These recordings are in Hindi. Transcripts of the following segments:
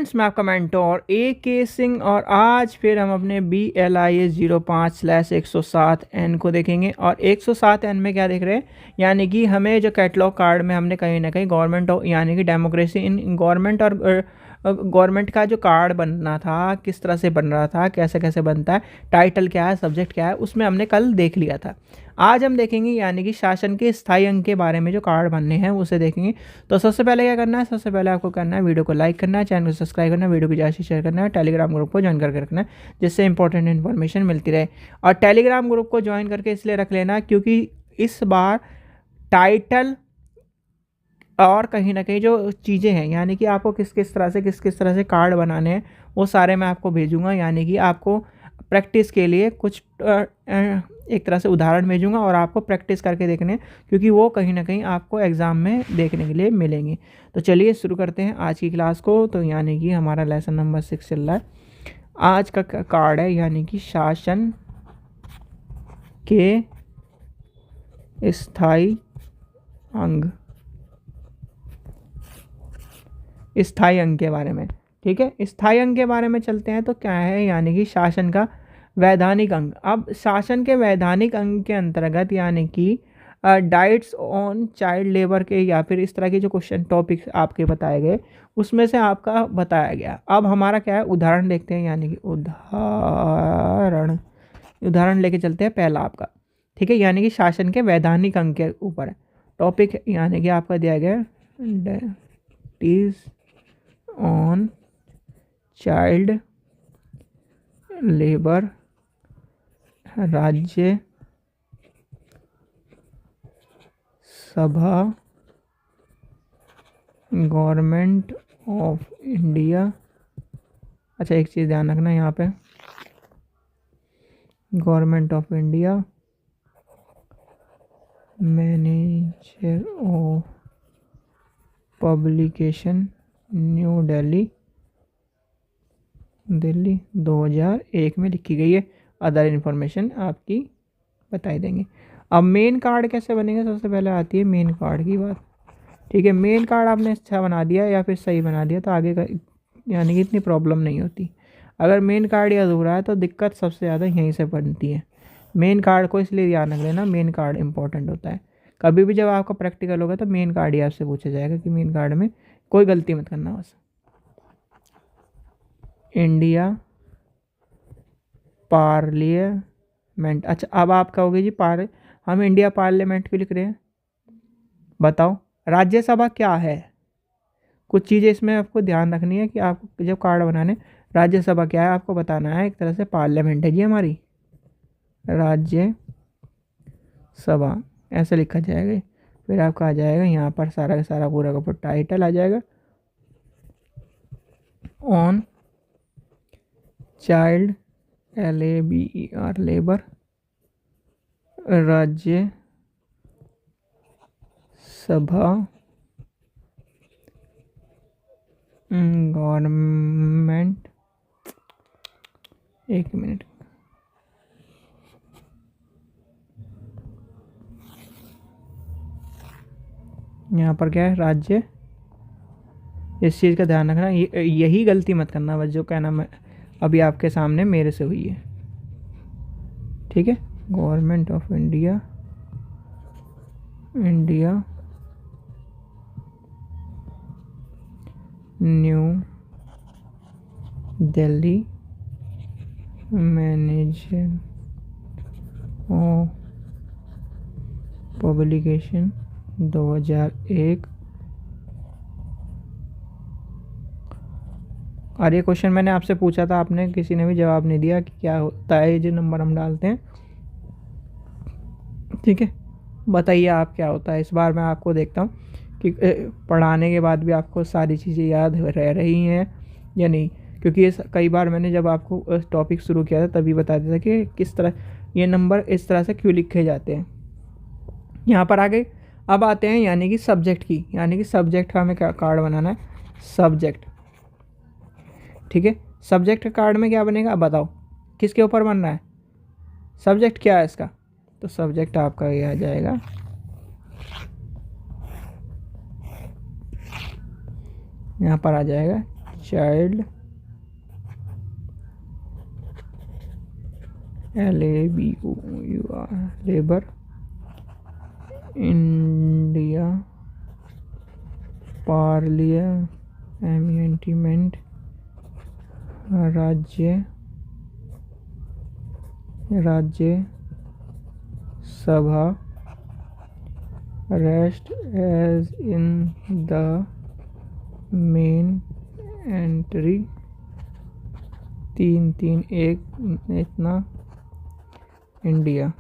फ्रेंड्स, मैं आपका मेंटोर AK सिंह और आज फिर हम अपने BLIS 05/107N को देखेंगे। और 107N में क्या देख रहे हैं, यानी कि हमें जो कैटलॉग कार्ड में हमने कहीं ना कहीं गवर्नमेंट यानी कि डेमोक्रेसी इन गवर्नमेंट और गवर्नमेंट का जो कार्ड बनना था, किस तरह से बन रहा था, कैसे कैसे बनता है, टाइटल क्या है, सब्जेक्ट क्या है, उसमें हमने कल देख लिया था। आज हम देखेंगे यानी कि शासन के स्थायी अंग के बारे में जो कार्ड बनने हैं उसे देखेंगे। तो सबसे पहले क्या करना है, सबसे पहले आपको करना है वीडियो को लाइक करना है, चैनल को सब्सक्राइब करना है, वीडियो को ज़्यादा से शेयर करना है, टेलीग्राम ग्रुप को ज्वाइन करके रखना है जिससे इंपॉर्टेंट इन्फॉर्मेशन मिलती रहे। और टेलीग्राम ग्रुप को ज्वाइन करके इसलिए रख लेना क्योंकि इस बार टाइटल और कहीं ना कहीं जो चीज़ें हैं, यानी कि आपको किस किस तरह से कार्ड बनाने हैं वो सारे मैं आपको भेजूँगा। यानी कि आपको प्रैक्टिस के लिए कुछ एक तरह से उदाहरण भेजूँगा और आपको प्रैक्टिस करके देखने, क्योंकि वो कहीं ना कहीं आपको एग्ज़ाम में देखने के लिए मिलेंगे। तो चलिए शुरू करते हैं आज की क्लास को। तो यानी कि हमारा लेसन नंबर 6 चल रहा है। आज का कार्ड है यानी कि शासन के स्थायी अंग, स्थायी अंग के बारे में। ठीक है, स्थायी अंग के बारे में चलते हैं। तो क्या है, यानी कि शासन का वैधानिक अंग। अब शासन के वैधानिक अंग के अंतर्गत यानी कि डाइट्स ऑन चाइल्ड लेबर के या फिर इस तरह के जो क्वेश्चन टॉपिक्स आपके बताए गए उसमें से आपका बताया गया। अब हमारा क्या है, उदाहरण देखते हैं। यानी कि उदाहरण लेके चलते हैं पहला आपका। ठीक है, यानी कि शासन के वैधानिक अंग के ऊपर है टॉपिक, यानी कि आपका दिया गया इज ऑन चाइल्ड लेबर, राज्य सभा, गवर्नमेंट ऑफ इंडिया। अच्छा, एक चीज़ ध्यान रखना यहाँ पे, government of India, manager of publication, new Delhi 2001 में लिखी गई है। अदर इन्फॉर्मेशन आपकी बताई देंगे। अब मेन कार्ड कैसे बनेगा, सबसे पहले आती है मेन कार्ड की बात। ठीक है, मेन कार्ड आपने अच्छा बना दिया या फिर सही बना दिया तो आगे का यानी कि इतनी प्रॉब्लम नहीं होती। अगर मेन कार्ड या अधूरा है तो दिक्कत सबसे ज़्यादा यहीं से बनती है। मेन कार्ड को इसलिए ध्यान रख लेना, मेन कार्ड इंपॉर्टेंट होता है। कभी भी जब आपका प्रैक्टिकल होगा तो मेन कार्ड ही आपसे पूछा जाएगा कि मेन कार्ड में कोई गलती मत करना बस। India parliament. अच्छा, अब आप कहोगे जी हम इंडिया पार्लियामेंट क्यों लिख रहे हैं, बताओ। राज्यसभा क्या है, कुछ चीज़ें इसमें आपको ध्यान रखनी है कि आपको जब कार्ड बनाने, राज्यसभा क्या है आपको बताना है। एक तरह से पार्लियामेंट है जी हमारी, राज्यसभा ऐसे लिखा जाएगा। फिर आपका आ जाएगा यहाँ पर सारा का सारा पूरा का पूरा टाइटल आ जाएगा, ऑन चाइल्ड LABER लेबर, राज्य सभा, गवर्नमेंट। एक मिनट, यहाँ पर क्या है, राज्य। इस चीज़ का ध्यान रखना, यही गलती मत करना बस, जो कहना मैं अभी आपके सामने मेरे से हुई है। ठीक है, government of India, new Delhi, manager of publication 2001। और ये क्वेश्चन मैंने आपसे पूछा था, आपने किसी ने भी जवाब नहीं दिया कि क्या होता है ये जो नंबर हम डालते हैं। ठीक है, बताइए आप क्या होता है। इस बार मैं आपको देखता हूँ कि पढ़ाने के बाद भी आपको सारी चीज़ें याद रह रही हैं या नहीं, क्योंकि ये कई बार मैंने जब आपको टॉपिक शुरू किया था तभी बता दिया था कि किस तरह ये नंबर इस तरह से क्यों लिखे जाते हैं। यहाँ पर आगे अब आते हैं यानी कि सब्जेक्ट की, यानी कि सब्जेक्ट का हमें क्या कार्ड बनाना है, सब्जेक्ट। ठीक है, सब्जेक्ट कार्ड में क्या बनेगा, अब बताओ किसके ऊपर बनना है, सब्जेक्ट क्या है इसका। तो सब्जेक्ट आपका ये आ जाएगा यहाँ पर आ जाएगा child LABOUR labour India parliament Rajya Sabha rest as in the main entry 331 इतना इंडिया।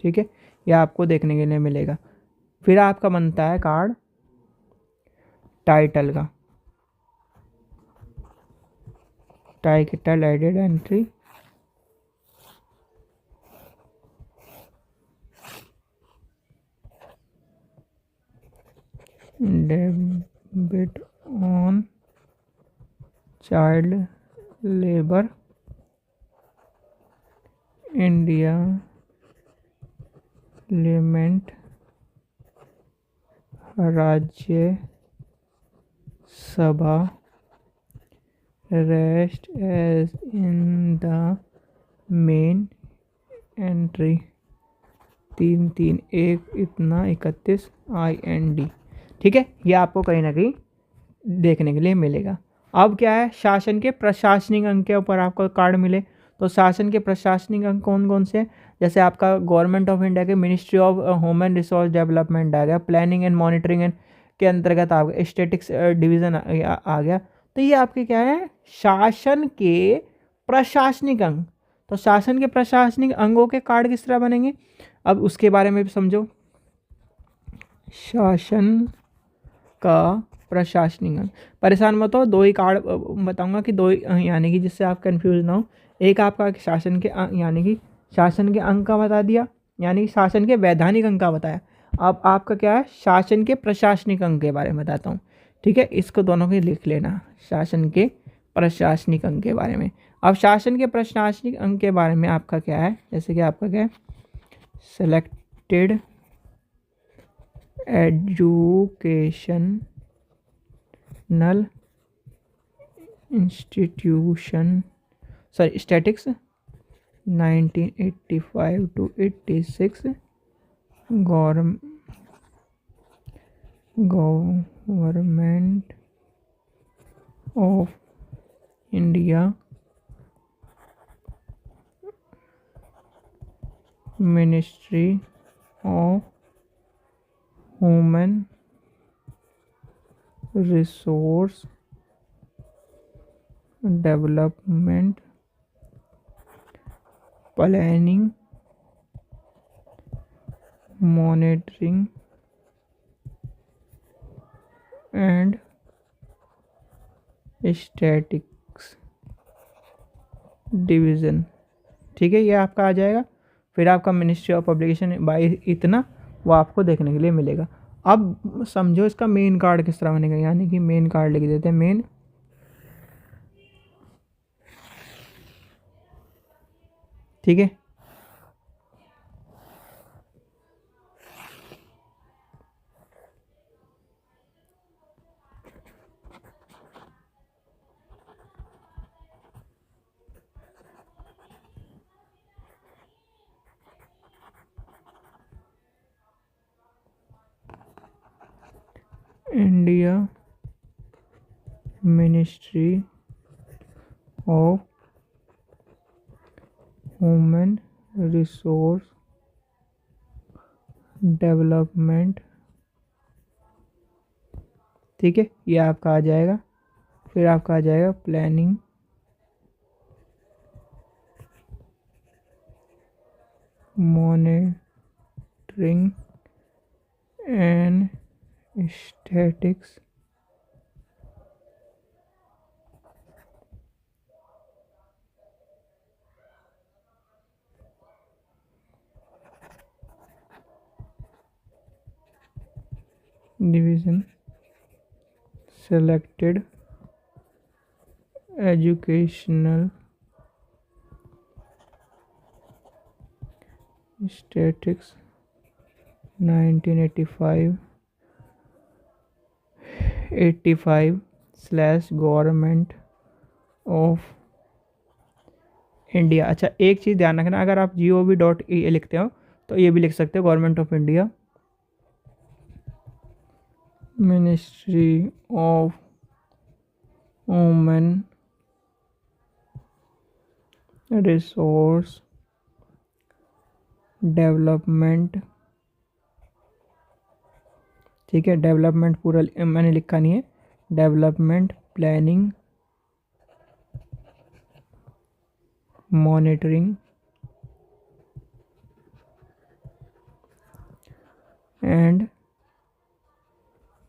ठीक है, यह आपको देखने के लिए मिलेगा। फिर आपका बनता है कार्ड टाइटल का, title added entry debit on child labour India parliament Rajya Sabha rest as in the main entry 331 इतना 31 IND। ठीक है, ये आपको कहीं ना कहीं देखने के लिए मिलेगा। अब क्या है, शासन के प्रशासनिक अंग के ऊपर आपको कार्ड मिले, तो शासन के प्रशासनिक अंग कौन कौन से हैं? जैसे आपका गवर्नमेंट ऑफ इंडिया के ministry of human resource development आ गया, प्लानिंग एंड मॉनिटरिंग एंड के अंतर्गत आ गया, स्टैटिक्स डिवीज़न आ गया। तो ये आपके क्या है, शासन के प्रशासनिक अंग। तो शासन के प्रशासनिक अंगों के कार्ड किस तरह बनेंगे, अब उसके बारे में भी समझो। शासन का प्रशासनिक अंग, परेशान मत हो, दो ही कार्ड बताऊंगा कि दो यानी कि जिससे आप कंफ्यूज ना हो। एक आपका शासन के यानी कि शासन के अंग का बता दिया, यानी कि शासन के वैधानिक अंग का बताया। अब आपका क्या है, शासन के प्रशासनिक अंग के बारे में बताता हूँ। ठीक है, इसको दोनों को लिख लेना, शासन के प्रशासनिक अंग के बारे में। अब शासन के प्रशासनिक अंग के बारे में आपका क्या है, जैसे कि आपका क्या है, selected educational institution statics 1985 to 86 government of India ministry of human resource development planning monitoring and statics division. ठीक है, ये आपका आ जाएगा। फिर आपका मिनिस्ट्री ऑफ पब्लिकेशन बाई इतना, वो आपको देखने के लिए मिलेगा। अब समझो इसका मेन कार्ड किस तरह बनेगा, यानी कि मेन कार्ड लिख देते हैं, मेन। ठीक है, India ministry of human resource development. ठीक है, ये आपका आ जाएगा। फिर आपका आ जाएगा planning monitoring and statics division, selected educational statics 1985/85 government of India. अच्छा, एक चीज़ ध्यान रखना, अगर आप gov.in लिखते हो तो ये भी लिख सकते हो government of India, ministry of women resource development. ठीक है, डेवलपमेंट पूरा मैंने लिखा नहीं है, development planning monitoring and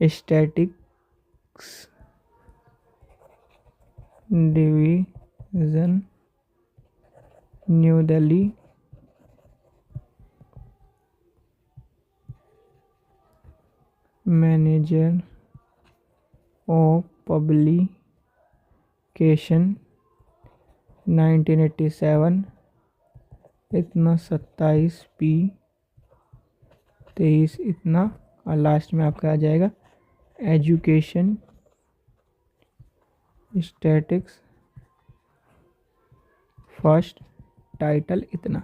statics division, new Delhi, manager of publication 1987, इतना 27P23 इतना, और लास्ट में आपका आ जाएगा एजुकेशन स्टैटिक्स फर्स्ट टाइटल इतना।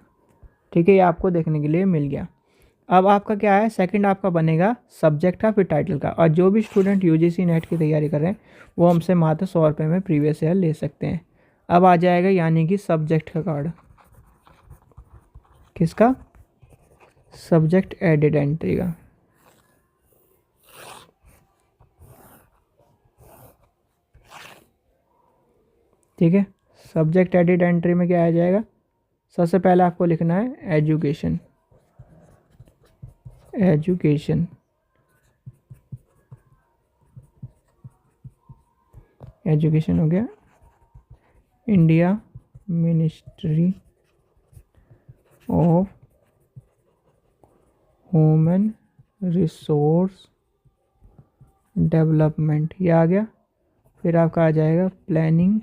ठीक है, ये आपको देखने के लिए मिल गया। अब आपका क्या है, सेकंड आपका बनेगा सब्जेक्ट का फिर टाइटल का। और जो भी स्टूडेंट यूजीसी नेट की तैयारी कर रहे हैं वो हमसे मात्र 100 रुपये में प्रीवियस ईयर ले सकते हैं। अब आ जाएगा यानी कि सब्जेक्ट का कार्ड, किसका, सब्जेक्ट एडिड एंट्री का। ठीक है, सब्जेक्ट एडिड एंट्री में क्या आ जाएगा, सबसे पहले आपको लिखना है एजुकेशन, एजुकेशन एजुकेशन हो गया, India ministry of human resource development, ये आ गया। फिर आपका आ जाएगा planning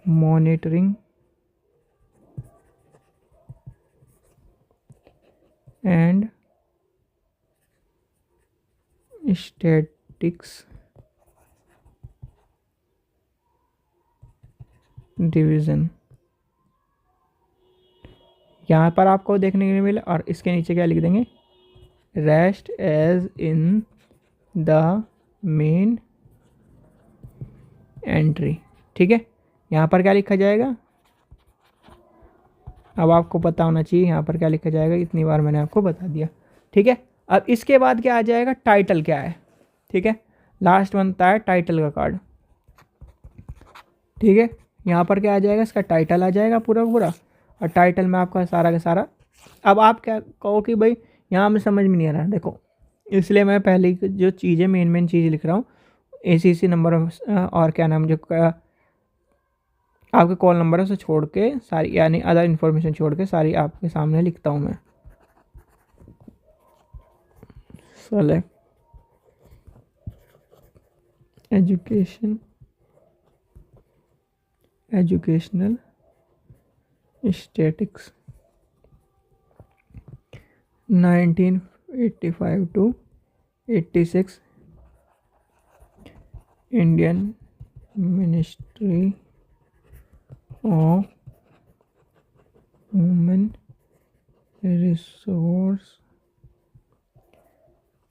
monitoring and statics division. यहाँ पर आपको देखने के लिए मिला, और इसके नीचे क्या लिख देंगे, rest as in the main entry. ठीक है, यहाँ पर क्या लिखा जाएगा, अब आपको पता होना चाहिए यहाँ पर क्या लिखा जाएगा, इतनी बार मैंने आपको बता दिया। ठीक है, अब इसके बाद क्या आ जाएगा, टाइटल क्या है। ठीक है, लास्ट बनता है टाइटल का कार्ड। ठीक है, यहाँ पर क्या आ जाएगा, इसका टाइटल आ जाएगा पूरा पूरा, और टाइटल में आपका सारा का सारा। अब आप क्या कहो कि भाई यहाँ में समझ में नहीं आ रहा, देखो इसलिए मैं पहले जो चीज़ें मेन चीज़ लिख रहा हूँ, ACC नंबर और क्या नाम जो आपके कॉल नंबर है उसे छोड़ के सारी, यानी अदर इन्फॉर्मेशन छोड़ के सारी आपके सामने लिखता हूँ मैं। Select education, educational statics 1985 to 86, Indian ministry of human resource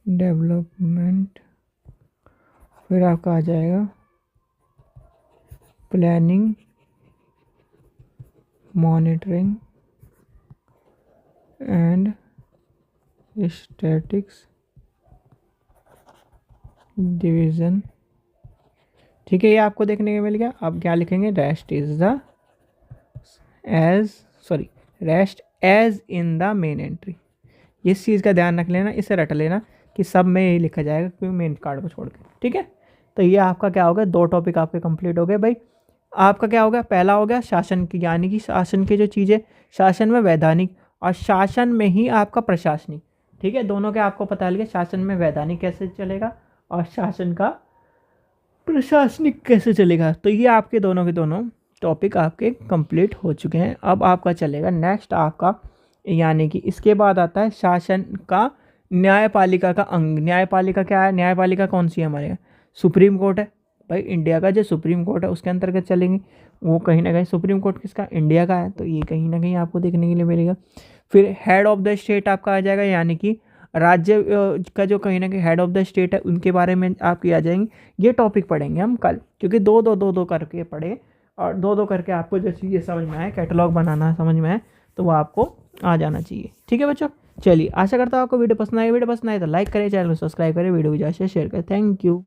development. फिर आपका आ जाएगा planning monitoring and statics division. ठीक है, ये आपको देखने को मिल गया। अब क्या लिखेंगे, rest as in the main entry. इस चीज़ का ध्यान रख लेना, इसे रट लेना कि सब में यही लिखा जाएगा क्योंकि मेन कार्ड को छोड़ के। ठीक है, तो ये आपका क्या हो गया, 2 टॉपिक आपके कंप्लीट हो गए भाई। आपका क्या हो गया, पहला हो गया शासन की, यानी कि शासन की जो चीज़ें, शासन में वैधानिक और शासन में ही आपका प्रशासनिक। ठीक है, दोनों के आपको पता लगे, शासन में वैधानिक कैसे चलेगा और शासन का प्रशासनिक कैसे चलेगा। तो ये आपके दोनों के दोनों टॉपिक आपके कंप्लीट हो चुके हैं। अब आपका चलेगा नेक्स्ट आपका, यानी कि इसके बाद आता है शासन का न्यायपालिका का अंग। न्यायपालिका क्या है, न्यायपालिका कौन सी है हमारे यहाँ, सुप्रीम कोर्ट है। भाई इंडिया का जो सुप्रीम कोर्ट है उसके अंतर्गत चलेंगे, वो कहीं ना कहीं सुप्रीम कोर्ट किसका, इंडिया का है, तो ये कहीं ना कहीं आपको देखने के लिए मिलेगा। फिर हेड ऑफ द स्टेट आपका आ जाएगा, यानी कि राज्य का जो कहीं ना कहीं हेड ऑफ द स्टेट है उनके बारे में आपके आ जाएंगे। ये टॉपिक पढ़ेंगे हम कल, क्योंकि दो दो दो दो करके पढ़े और दो दो करके आपको जो चीज़ें समझ में आए, कैटलॉग बनाना समझ में आए, तो वो आपको आ जाना चाहिए। ठीक है बच्चों, चलिए आशा करता हूँ आपको वीडियो पसंद आएगी। वीडियो पसंद आए तो लाइक करें, चैनल को सब्सक्राइब करें, वीडियो को ज़्यादा से शेयर करें। Thank you.